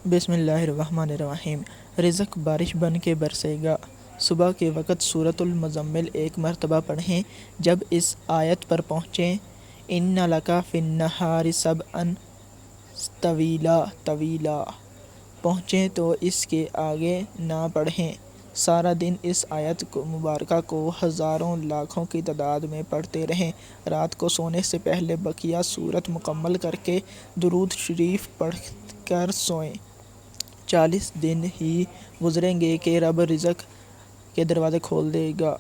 बिस्मिल्लाहिर्रहमानिर्रहीम। रिज़्क़ बारिश बन के बरसेगा। सुबह के वक़्त सूरतुल मुज़म्मिल एक मरतबा पढ़ें। जब इस आयत पर पहुँचें, इन्ना लका फ़िन्नहारि सबअन तवीला पहुँचें तो इसके आगे ना पढ़ें। सारा दिन इस आयत मुबारका को हज़ारों लाखों की तादाद में पढ़ते रहें। रात को सोने से पहले बकिया सूरत मुकम्मल करके दुरूद शरीफ पढ़ कर सोएं। 40 दिन ही गुज़रेंगे कि रब रिज़्क़ के दरवाज़े खोल देगा।